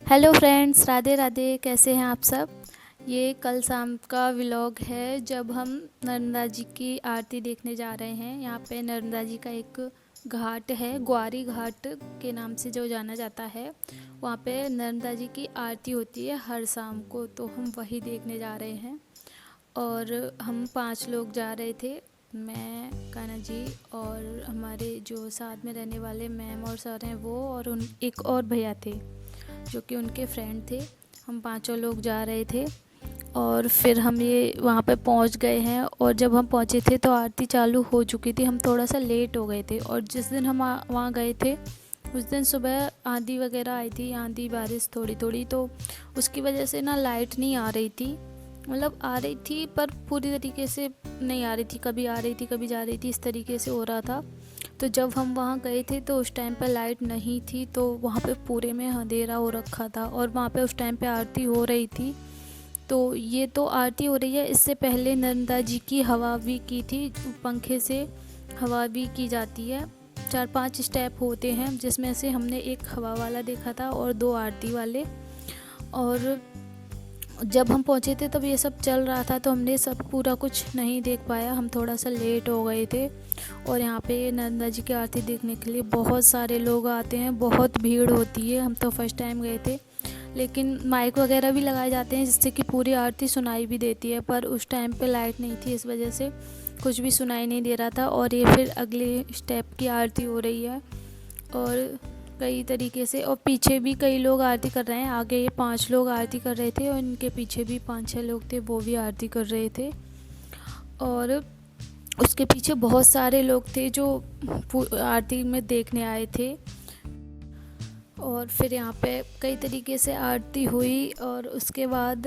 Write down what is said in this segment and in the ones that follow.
Hello friends, Radhe Radhe. कैसे हैं आप सब। ये कल शाम का व्लॉग है जब हम नर्मदा जी की आरती देखने जा रहे हैं। यहाँ पे नर्मदा जी का एक घाट है, ग्वारी घाट के नाम से जो जाना जाता है। वहाँ पे नर्मदा जी की आरती होती है हर शाम को, तो हम वही देखने जा रहे हैं। और हम 5 लोग जा रहे थे, मैं, कान्हा जी और हमारे जो साथ में रहने वाले मैम और सर हैं वो, और उन एक और भैया थे जो कि उनके फ्रेंड थे। हम पांचों लोग जा रहे थे और फिर हम ये वहाँ पे पहुँच गए हैं। और जब हम पहुँचे थे तो आरती चालू हो चुकी थी, हम थोड़ा सा लेट हो गए थे। और जिस दिन हम वहाँ गए थे उस दिन सुबह आंधी वगैरह आई थी, आंधी बारिश थोड़ी थोड़ी, तो उसकी वजह से ना लाइट नहीं आ रही थी। मतलब आ रही थी पर पूरी तरीके से नहीं आ रही थी, कभी आ रही थी कभी जा रही थी, इस तरीके से हो रहा था। तो जब हम वहाँ गए थे तो उस टाइम पर लाइट नहीं थी, तो वहाँ पे पूरे में अंधेरा हो रखा था। और वहाँ पे उस टाइम पे आरती हो रही थी। तो ये तो आरती हो रही है, इससे पहले नर्मदा जी की हवा भी की थी, पंखे से हवा भी की जाती है। 4-5 स्टेप होते हैं जिसमें से हमने एक हवा वाला देखा था और 2 आरती वाले। और जब हम पहुँचे थे तब ये सब चल रहा था, तो हमने सब पूरा कुछ नहीं देख पाया, हम थोड़ा सा लेट हो गए थे। और यहाँ पे नर्मदा जी की आरती देखने के लिए बहुत सारे लोग आते हैं, बहुत भीड़ होती है। हम तो फर्स्ट टाइम गए थे, लेकिन माइक वगैरह भी लगाए जाते हैं जिससे कि पूरी आरती सुनाई भी देती है। पर उस टाइम पे लाइट नहीं थी, इस वजह से कुछ भी सुनाई नहीं दे रहा था। और ये फिर अगले स्टेप की आरती हो रही है और कई तरीके से, और पीछे भी कई लोग आरती कर रहे हैं। आगे ये 5 लोग आरती कर रहे थे और इनके पीछे भी 5-6 लोग थे, वो भी आरती कर रहे थे। और उसके पीछे बहुत सारे लोग थे जो आरती में देखने आए थे। और फिर यहाँ पे कई तरीके से आरती हुई और उसके बाद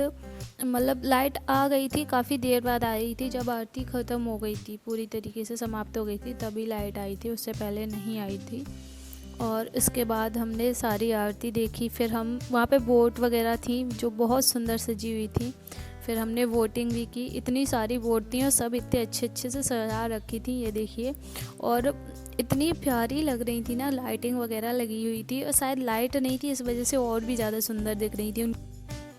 मतलब लाइट आ गई थी, काफ़ी देर बाद आई थी। जब आरती ख़त्म हो गई थी, पूरी तरीके से समाप्त हो गई थी, तभी लाइट आई थी, उससे पहले नहीं आई थी। और इसके बाद हमने सारी आरती देखी। फिर हम वहाँ पे बोट वगैरह थी जो बहुत सुंदर सजी हुई थी। फिर हमने वोटिंग भी की, इतनी सारी वोट थी और सब इतने अच्छे अच्छे से सजा रखी थी, ये देखिए। और इतनी प्यारी लग रही थी ना, लाइटिंग वगैरह लगी हुई थी, और शायद लाइट नहीं थी इस वजह से और भी ज़्यादा सुंदर दिख रही थी।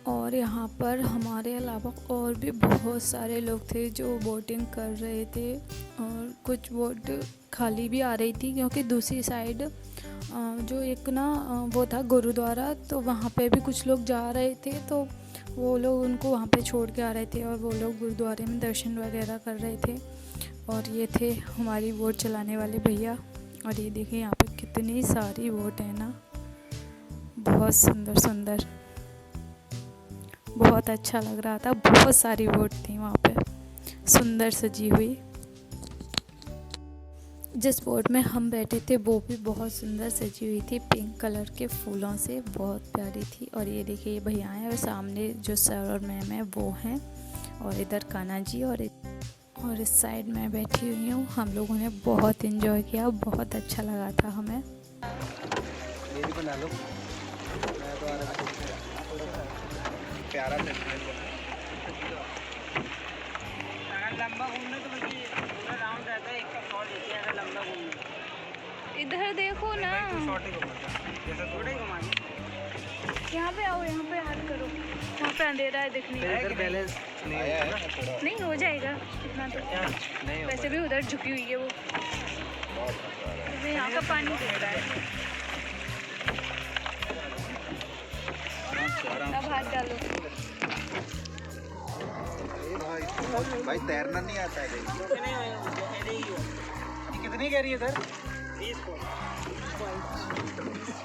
और यहाँ पर हमारे अलावा और भी बहुत सारे लोग थे जो वोटिंग कर रहे थे। और कुछ वोट खाली भी आ रही थी क्योंकि दूसरी साइड जो एक ना वो था गुरुद्वारा, तो वहाँ पे भी कुछ लोग जा रहे थे, तो वो लोग उनको वहाँ पे छोड़ के आ रहे थे और वो लोग गुरुद्वारे में दर्शन वगैरह कर रहे थे। और ये थे हमारी वोट चलाने वाले भैया। और ये देखिए यहाँ पे कितनी सारी वोट है ना, बहुत सुंदर सुंदर, बहुत अच्छा लग रहा था। बहुत सारी वोट थी वहाँ पे, सुंदर सजी हुई। जिस बोट में हम बैठे थे वो भी बहुत सुंदर सजी हुई थी, पिंक कलर के फूलों से, बहुत प्यारी थी। और ये देखिए ये भैया हैं और सामने जो सर और मैम है वो हैं, और इधर कान्हा जी, और इस साइड मैं बैठी हुई हूँ। हम लोगों ने बहुत एंजॉय किया, बहुत अच्छा लगा था हमें। ये भी बना लो, मैं तो आ रहा प्यारा लंबा घूमने तो पूरा राउंड रहता है, एक का शॉट लेते हैं लंबा घूमने। इधर देखो ना, शॉट ही जैसे थोड़ा ही घुमा यहाँ पे आओ, यहाँ पे हाथ करो, वहाँ पे अंधेरा है दिखने इधर बैलेंस नहीं हो जाएगा इतना तो। नहीं वैसे भी उधर झुकी हुई है वो, यहाँ का पानी दिख रहा है। अब हाथ डालो। भाई तैरना नहीं आता है। कितनी कह रही है सर? 30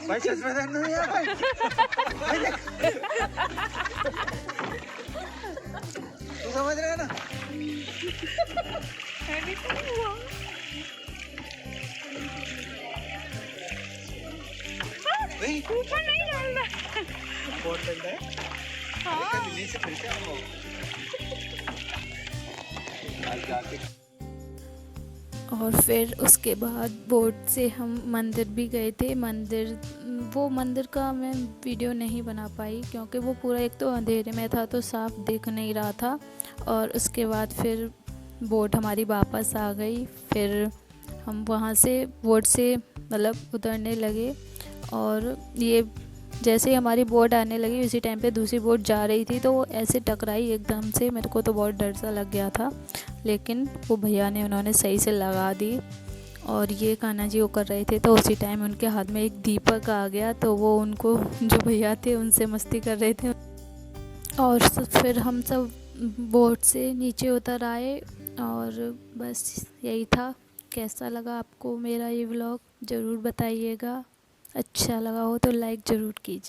भाई सच में तैरना नहीं आता है। तू समझ रहा है ना? ऊपर नहीं डालना। बहुत ठंडा है। हाँ। से फिर से आओ। और फिर उसके बाद बोट से हम मंदिर भी गए थे। वो मंदिर का मैं वीडियो नहीं बना पाई क्योंकि वो पूरा एक तो अंधेरे में था, तो साफ दिख नहीं रहा था। और उसके बाद फिर बोट हमारी वापस आ गई। फिर हम वहाँ से बोट से मतलब उतरने लगे। और ये जैसे ही हमारी बोट आने लगी उसी टाइम पे दूसरी बोट जा रही थी, तो वो ऐसे टकराई एकदम से, मेरे को तो बहुत डर सा लग गया था। लेकिन वो भैया ने उन्होंने सही से लगा दी। और ये कान्हा जी वो कर रहे थे, तो उसी टाइम उनके हाथ में एक दीपक आ गया, तो वो उनको जो भैया थे उनसे मस्ती कर रहे थे। और फिर हम सब बोट से नीचे उतर आए। और बस यही था। कैसा लगा आपको मेरा ये व्लॉग ज़रूर बताइएगा। अच्छा लगा हो तो लाइक ज़रूर कीजिए।